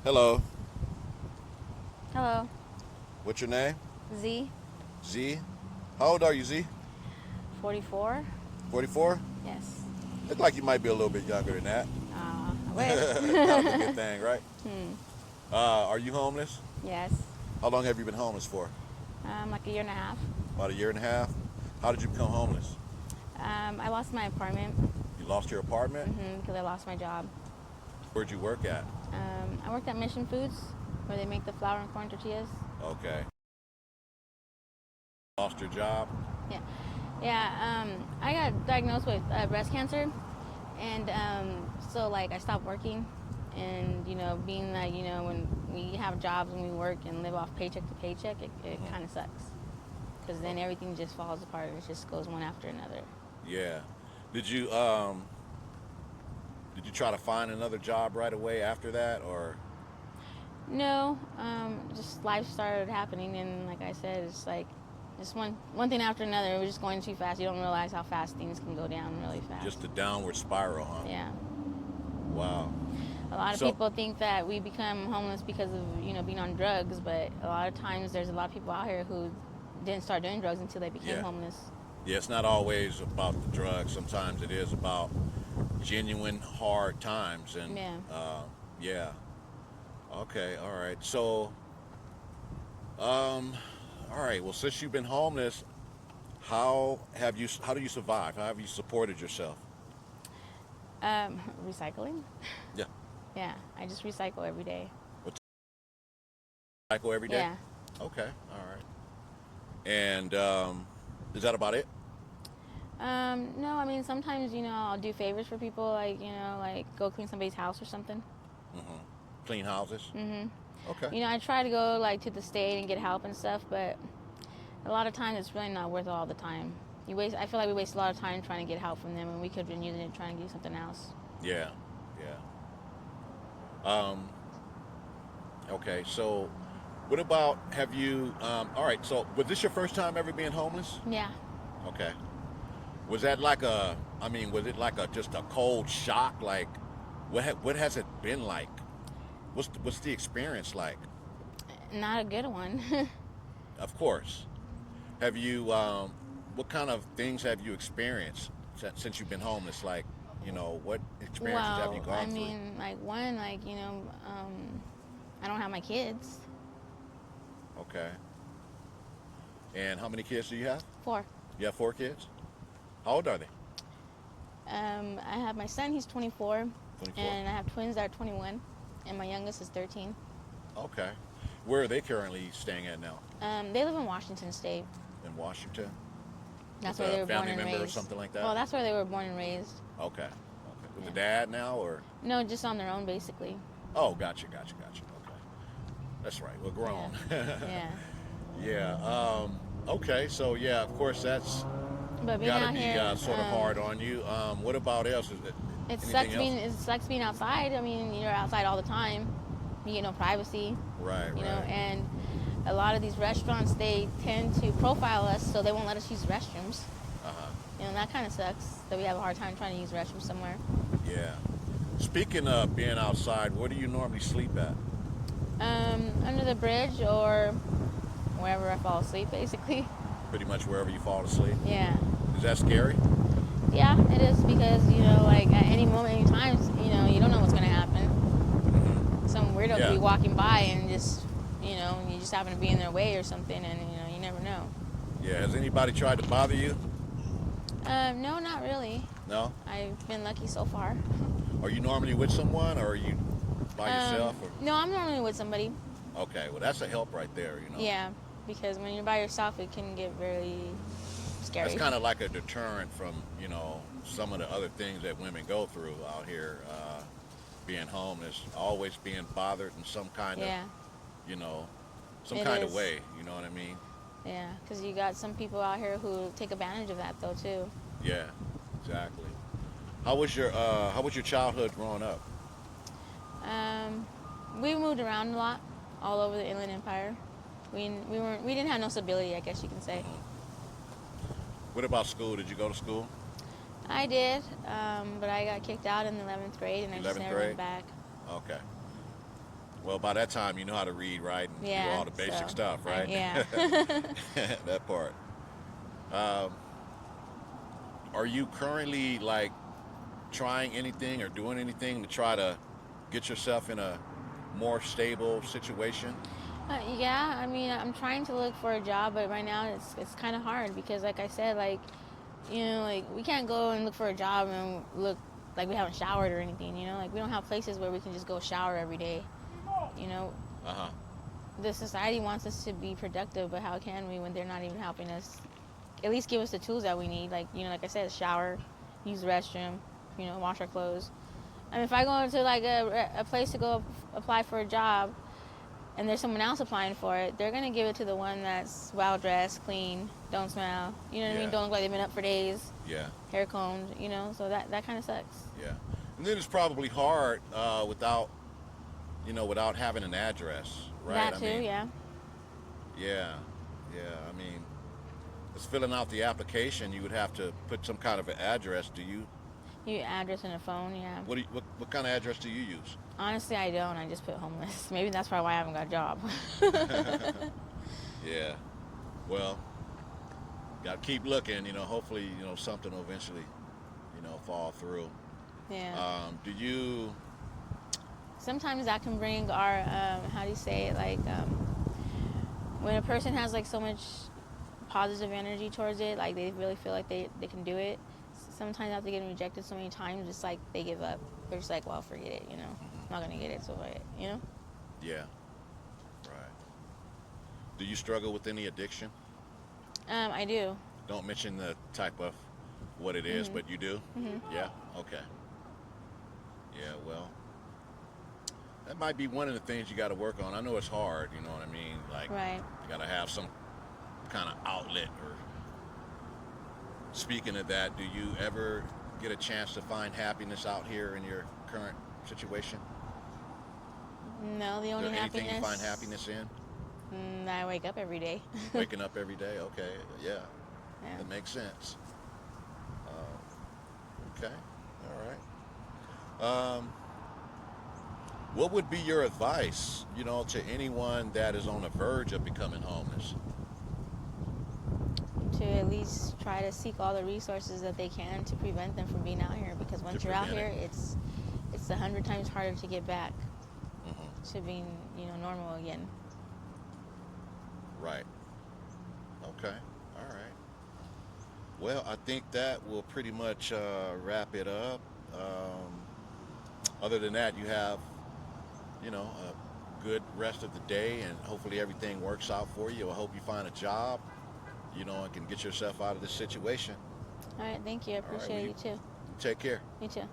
Hello. Hello. What's your name? Z. Z. How old are you, Z? 44. 44? Yes. Look like you might be a little bit younger than that. I Kind of a good wish. thing, right? hmm. Are you homeless? Yes. How long have you been homeless for? Like a year and a half. About a year and a half? How did you become homeless? I lost my apartment You lost your apartment? because I lost my job. Where'd you work at? I worked at Mission Foods where they make the flour and corn tortillas. Okay. Lost your job? Yeah. Yeah. I got diagnosed with breast cancer, and so like I stopped working, and being that when we have jobs and we work and live off paycheck to paycheck, it Hmm. kind of sucks because then everything just falls apart. It just goes one after another. Yeah. Did you did you try to find another job right away after that, or? No, just life started happening, and like I said, it's like just one thing after another. We're just going too fast. You don't realize how fast things can go down really fast. Just a downward spiral, huh? Yeah. Wow. A lot of So, people think that we become homeless because of being on drugs, but a lot of times there's a lot of people out here who didn't start doing drugs until they became yeah. homeless. Yeah, it's not always about the drugs. Sometimes it is about genuine hard times. And Yeah. yeah, okay, all right. So, um, all right. Well, since you've been homeless, how do you survive? How have you supported yourself? Recycling. Yeah, Yeah, I just recycle every day. what cycle every day? Yeah. Okay, all right. And is that about it? No, I mean sometimes I'll do favors for people, like like go clean somebody's house or something. Mm-hmm. Clean houses. Mhm. Okay. I try to go like to the state and get help and stuff, but a lot of times it's really not worth it all the time. I feel like we waste a lot of time trying to get help from them, and we could have been using it trying to do something else. Yeah, yeah. Um, okay. So, what about have you? All right. So, was this your first time ever being homeless? Yeah. Okay. Was that like a? I mean, was it like a just a cold shock? Like, what has it been like? What's the experience like? Not a good one. Of course. Have you? What kind of things have you experienced since you've been homeless? Like, what experiences have you Well, I gone through? mean, like one, like I don't have my kids. Okay. And how many kids do you have? 4. You have 4 kids. How old are they? I have my son. He's 24, 24. and I have twins that are 21, and my youngest is 13. Okay. Where are they currently staying at now? They live in Washington State. In Washington? That's With where they a were born family and member or raised. something like that? Well, that's where they were born and raised. Okay. Okay. With Yeah. the dad now, or? No, just on their own, basically. Oh, gotcha. Okay. That's right. We're Yeah. grown. Yeah. Yeah. Okay. So yeah, of course that's But being got to out be here, sort of hard on you. What about else? Is it anything else? it sucks being outside. I mean, you're outside all the time. You get no privacy, Right. Right. and a lot of these restaurants, they tend to profile us, so they won't let us use restrooms. Uh huh. And that kind of sucks. That we have a hard time trying to use restrooms somewhere. Yeah. Speaking of being outside, where do you normally sleep at? Under the bridge or wherever I fall asleep, basically. Pretty much wherever you fall asleep. Yeah. Is that scary? Yeah, it is because like at any moment, any time, you don't know what's gonna happen. Hmm. Some weirdo could Yeah. be walking by and just, you just happen to be in their way or something, and you never know. Yeah. Has anybody tried to bother you? No, not really. No. I've been lucky so far. Are you normally with someone, or are you by yourself? Or No, I'm normally with somebody. okay, well that's a help right there. Yeah, because when you're by yourself, it can get very That's scary. kind of like a deterrent from some of the other things that women go through out here, being homeless, always being bothered in some kind of Yeah, you know some it kind of is. way. You know what I mean? Yeah, because you got some people out here who take advantage of that, though, too. Yeah, exactly. How was your childhood growing up? Um, we moved around a lot, all over the Inland Empire. We didn't have no stability, I guess you can say. Hmm. What about school? Did you go to school? I did, but I got kicked out in the 11th grade, and I just 11th never went grade. back. Okay. Well, by that time, you know how to read, write, and do Yeah. all the basic So stuff, right? yeah. That part. Um, are you currently like trying anything or doing anything to try to get yourself in a more stable situation? Yeah, I mean, I'm trying to look for a job, but right now it's kind of hard because, like I said, like like we can't go and look for a job and look like we haven't showered or anything. Like we don't have places where we can just go shower every day. You know, Uh huh. the society wants us to be productive, but how can we when they're not even helping us? At least give us the tools that we need, like like I said, shower, use the restroom, wash our clothes. I mean, if I go into like a place to go apply for a job and there's someone else applying for it, they're gonna give it to the one that's well dressed, clean, don't smell. You know what I mean? Yeah. Don't look like they've been up for days, Yeah. hair combed. So that kind of sucks. Yeah. And then it's probably hard without without having an address, right? That I too, mean, yeah. yeah, yeah. I mean, it's filling out the application. You would have to put some kind of an address. Do you? Your address and a phone, yeah. What kind of address do you use? Honestly, I don't. I just put homeless. Maybe that's probably why I haven't got a job. Yeah. Well, got to keep looking. Hopefully, something will eventually, fall through. Yeah. Do you? Sometimes that can bring our how do you say it, like when a person has like so much positive energy towards it, like they really feel like they can do it. Sometimes after getting rejected so many times, it's like they give up. They're just like, well, forget it. I'm not gonna get it, so Yeah. Right. Do you struggle with any addiction? I do. Don't mention the type of what it is, Mhm. but you do? Mhm. Yeah? Okay. Yeah, well, that might be one of the things you got to work on. I know it's hard, you know what I mean? Like, Right. you got to have some kind of outlet. Or speaking of that, do you ever get a chance to find happiness out here in your current situation? No, the Is only there anything happiness. you find happiness in? I wake up every day. Waking up every day? Okay, yeah, Yeah. that makes sense. Okay, all right. What would be your advice, to anyone that is on the verge of becoming homeless? To at least try to seek all the resources that they can to prevent them from being out here, because To once you're out prevent here, it. it's 100 times harder to get back Hmm. to being normal again. Right. Okay. All right. Well, I think that will pretty much wrap it up. Other than that, you have, a good rest of the day, and hopefully everything works out for you. I hope you find a job, and can get yourself out of this situation. All right, thank you. I All right. Well, appreciate you you too. take care. You too.